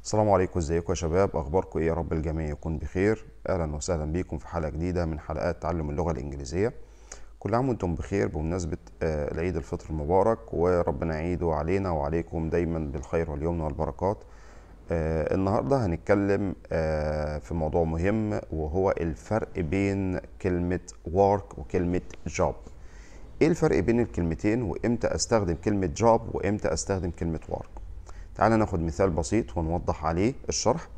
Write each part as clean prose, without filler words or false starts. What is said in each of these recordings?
السلام عليكم، ازيكم يا شباب؟ اخباركم ايه؟ يا رب الجميع يكون بخير. اهلا وسهلا بيكم في حلقه جديده من حلقات تعلم اللغه الانجليزيه. كل عام وانتم بخير بمناسبه العيد الفطر المبارك، وربنا يعيده علينا وعليكم دايما بالخير واليمن والبركات. النهارده هنتكلم في موضوع مهم، وهو الفرق بين كلمه work وكلمه job. ايه الفرق بين الكلمتين، وامتى استخدم كلمه job وامتى استخدم كلمه work؟ تعال ناخد مثال بسيط ونوضح عليه الشرح.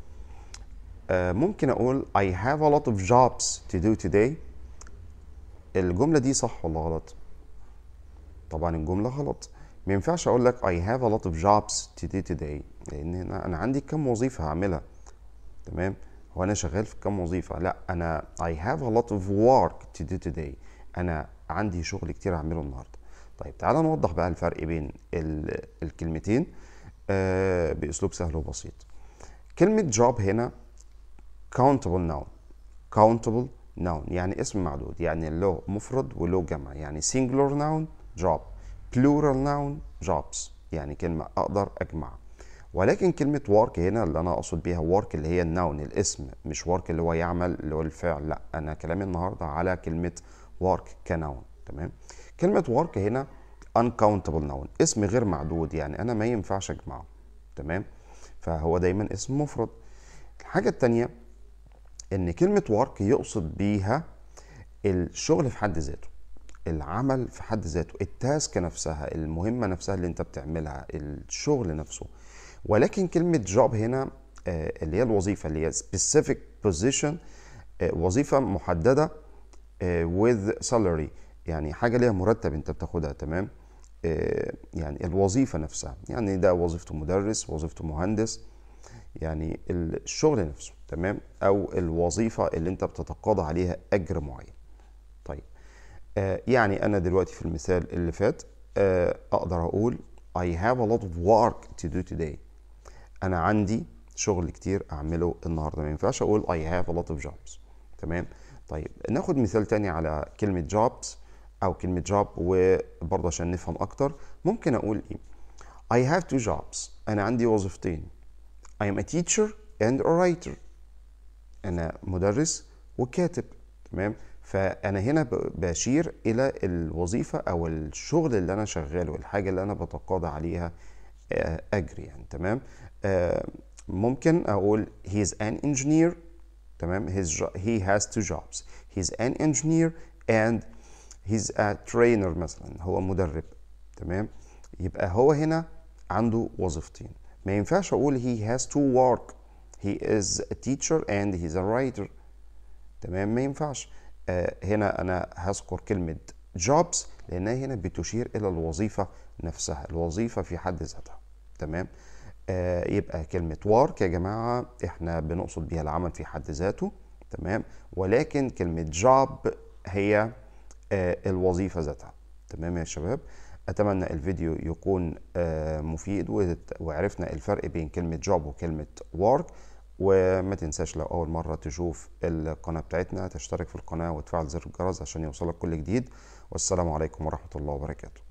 ممكن أقول I have a lot of jobs to do today. الجملة دي صح ولا غلط؟ طبعا الجملة غلط. ما ينفعش أقول لك I have a lot of jobs to do today، لأن هنا أنا عندي كم وظيفة هعملها. تمام؟ هو أنا شغال في كم وظيفة؟ لا، أنا I have a lot of work to do today. أنا عندي شغل كتير هعمله النهاردة. طيب تعالى نوضح بقى الفرق بين الكلمتين بأسلوب سهل وبسيط. كلمة job هنا countable noun. countable noun يعني اسم معدود، يعني له مفرد وله جمع، يعني singular noun job، plural noun jobs، يعني كلمة أقدر أجمع. ولكن كلمة work هنا اللي أنا أقصد بيها work اللي هي النون الاسم، مش work اللي هو يعمل اللي هو الفعل. لا، أنا كلامي النهاردة على كلمة work كنون. تمام؟ كلمة work هنا uncountable noun، اسم غير معدود، يعني أنا ما ينفعش أجمعه. تمام؟ فهو دايما اسم مفرد. الحاجة التانية ان كلمة work يقصد بيها الشغل في حد ذاته، العمل في حد ذاته، التاسك نفسها، المهمة نفسها اللي انت بتعملها، الشغل نفسه. ولكن كلمة job هنا اللي هي الوظيفة، اللي هي specific position، وظيفة محددة with salary، يعني حاجة ليها مرتب انت بتاخدها. تمام؟ يعني الوظيفة نفسها، يعني ده وظيفته مدرس، وظيفته مهندس، يعني الشغل نفسه. تمام؟ او الوظيفه اللي انت بتتقاضى عليها اجر معين. طيب يعني انا دلوقتي في المثال اللي فات اقدر اقول I have a lot of work to do today. انا عندي شغل كتير اعمله النهارده. ما ينفعش اقول I have a lot of jobs. تمام؟ طيب ناخد مثال تاني على كلمه jobs او كلمه job، وبرضه عشان نفهم اكتر ممكن اقول ايه؟ I have two jobs. انا عندي وظيفتين. I am a teacher and a writer. أنا مدرس وكاتب. تمام؟ فأنا هنا بشير إلى الوظيفة أو الشغل اللي أنا شغاله، الحاجة اللي أنا بتقاضى عليها أجر يعني. تمام؟ ممكن أقول he is an engineer. تمام؟ he has two jobs. He's an engineer and he's a trainer مثلا، هو مدرب. تمام؟ يبقى هو هنا عنده وظيفتين. ما ينفعش اقول he has to work. he is a teacher and he's a writer. تمام؟ ما ينفعش. هنا انا هذكر كلمة jobs لانها هنا بتشير الى الوظيفة نفسها، الوظيفة في حد ذاتها. تمام؟ يبقى كلمة work يا جماعة احنا بنقصد بيها العمل في حد ذاته. تمام؟ ولكن كلمة job هي الوظيفة ذاتها. تمام يا شباب؟ أتمنى الفيديو يكون مفيد، وعرفنا الفرق بين كلمة job وكلمة work. وما تنساش لو أول مرة تشوف القناة بتاعتنا تشترك في القناة وتفعل زر الجرس عشان يوصلك كل جديد. والسلام عليكم ورحمة الله وبركاته.